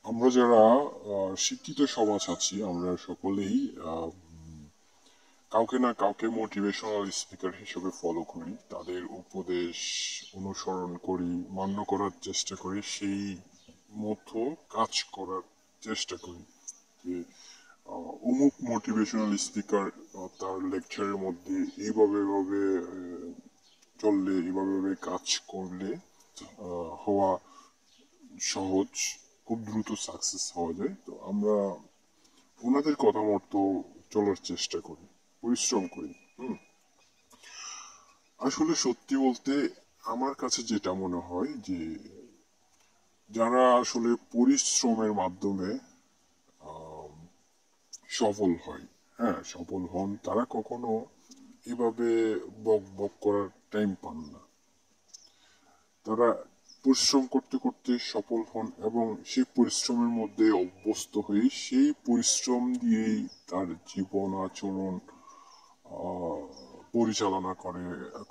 আমরা যারা শিক্ষিত সমাজ আছি আমরা সকলেই কাউকে না কাউকে মোটিভেশনাল স্পিকার হিসেবে ফলো করি, তাদের উপদেশ অনুসরণ করি, মান্য করার চেষ্টা করি, সেই মতো কাজ করার চেষ্টা করি যে অমুক মোটিভেশনাল স্পিকার তার লেকচারের মধ্যে এইভাবে চললে, এইভাবে কাজ করলে হওয়া সহজ, খুব দ্রুত সাকসেস হওয়া যায়। তো আমরা ওনাদের কথা মতো চলার চেষ্টা করি, পরিশ্রম করি। আসলে সত্যি বলতে আমার কাছে যেটা মনে হয় যে যারা আসলে পরিশ্রমের মাধ্যমে সফল হয়, হ্যাঁ সফল হন, তারা কখনো এভাবে বক বক করার টাইম পান না। তারা পরিশ্রম করতে করতে সফল হন এবং সেই পরিশ্রমের মধ্যে অভ্যস্ত হয়ে সেই পরিশ্রম দিয়েই তার জীবন আচরণ পরিচালনা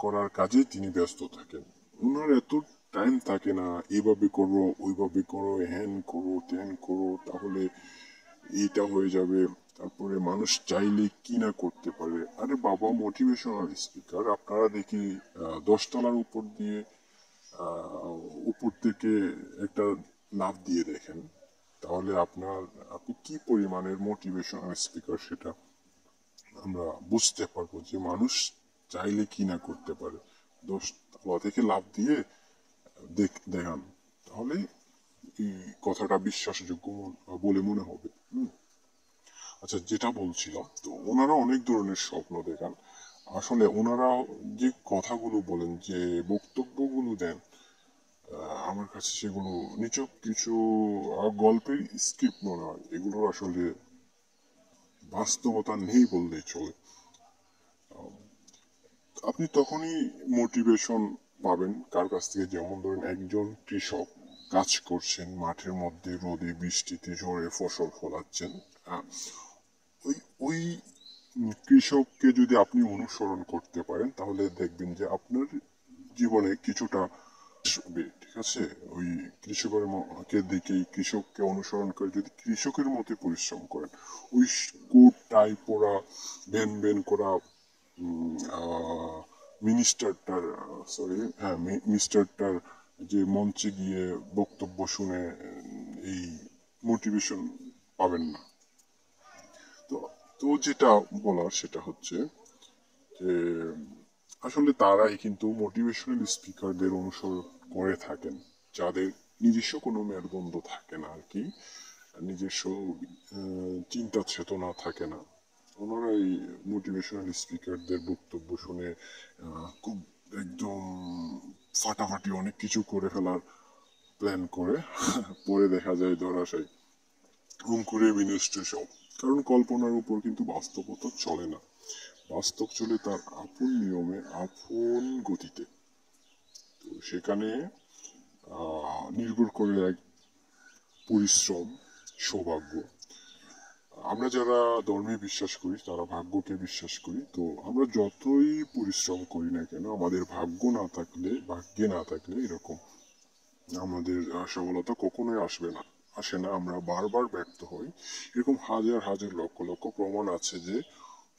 করার কাজে তিনি ব্যস্ত থাকেন। ওনার এত টাইম থাকে না এভাবে করো ওইভাবে করো, হ্যান করো ত্যান করো তাহলে এইটা হয়ে যাবে, তারপরে মানুষ চাইলে কি না করতে পারে। আরে বাবা, মোটিভেশনাল স্পিকার আপনারা দেখি 10 তলার উপর দিয়ে উপর থেকে একটা লাফ দিয়ে দেখেন, তাহলে আপনি কি পরিমাণের মোটিভেশনাল স্পিকার সেটা আমরা বুঝতে পারবো যে মানুষ চাইলে কি না করতে পারে। 10 তলা থেকে লাফ দিয়ে দেখান, তাহলে এই কথাটা বিশ্বাসযোগ্য বলে মনে হবে। আচ্ছা, যেটা বলছিলাম, তো ওনারা অনেক ধরনের স্বপ্ন দেখান। আসলে ওনারা যে কথাগুলো বলেন, যে বক্তব্যগুলো দেন, আমার কাছে সেগুলো নিছক কিছু গল্পের স্ক্রিপ্ট মনে হয়। এগুলোর আসলে বাস্তবতা নেই বললেই চলে। আপনি তখনই মোটিভেশন পাবেন কার কাছ থেকে, যেমন ধরেন একজন কৃষক কাজ করছেন মাঠের মধ্যে, রোদে বৃষ্টিতে ঝড়ে ফসল ফলাচ্ছেন। আহ, ওই ওই কৃষককে যদি আপনি অনুসরণ করতে পারেন তাহলে দেখবেন যে আপনার জীবনে কিছুটা আসবে, ঠিক আছে? ওই কৃষকের কে দেখেই, কৃষককে অনুসরণ করে যদি কৃষকের মতো পরিশ্রম করেন, ওই কোট টাই পরা, ভ্যান ভ্যান করা মিনিস্টারটার, সরি হ্যাঁ মিনিস্টারটার যে মঞ্চে গিয়ে বক্তব্য শুনে এই মোটিভেশন পাবেন না। তো তো যেটা বলার সেটা হচ্ছে যে আসলে তারাই কিন্তু মোটিভেশনাল স্পিকারদের অনুসরণ করে থাকেন, যাদের নিজস্ব কোনো মেরুদণ্ড থাকে না আর কি, নিজস্ব চিন্তা চেতনা থাকে না। ওনারা এই মোটিভেশনাল স্পিকারদের বক্তব্য শুনে খুব একদম ফাটাফাটি অনেক কিছু করে ফেলার প্ল্যান করে পরে দেখা যায় ধরাশায়ী, ঘুম করে বিনষ্ট সব। কারণ কল্পনার উপর কিন্তু বাস্তবতা চলে না, বাস্তব চলে তার আপন নিয়মে, আপন গতিতে। তো সেখানে নির্ভর করে এক পরিশ্রম, সৌভাগ্য। আমরা যারা ধর্মে বিশ্বাস করি তারা ভাগ্যকে বিশ্বাস করি। তো আমরা যতই পরিশ্রম করি না কেন, আমাদের ভাগ্যে না থাকলে এরকম আমাদের সফলতা কখনোই আসে না, আমরা বারবার ব্যর্থ হই। এরকম হাজার হাজার লক্ষ লক্ষ প্রমাণ আছে যে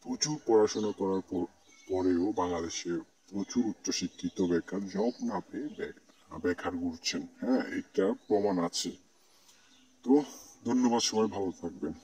প্রচুর পড়াশোনা করার পরেও বাংলাদেশে প্রচুর উচ্চশিক্ষিত বেকার, জব না পেয়ে বেকার ঘুরছেন। হ্যাঁ, এটা প্রমাণ আছে। তো ধন্যবাদ, সবাই ভালো থাকবেন।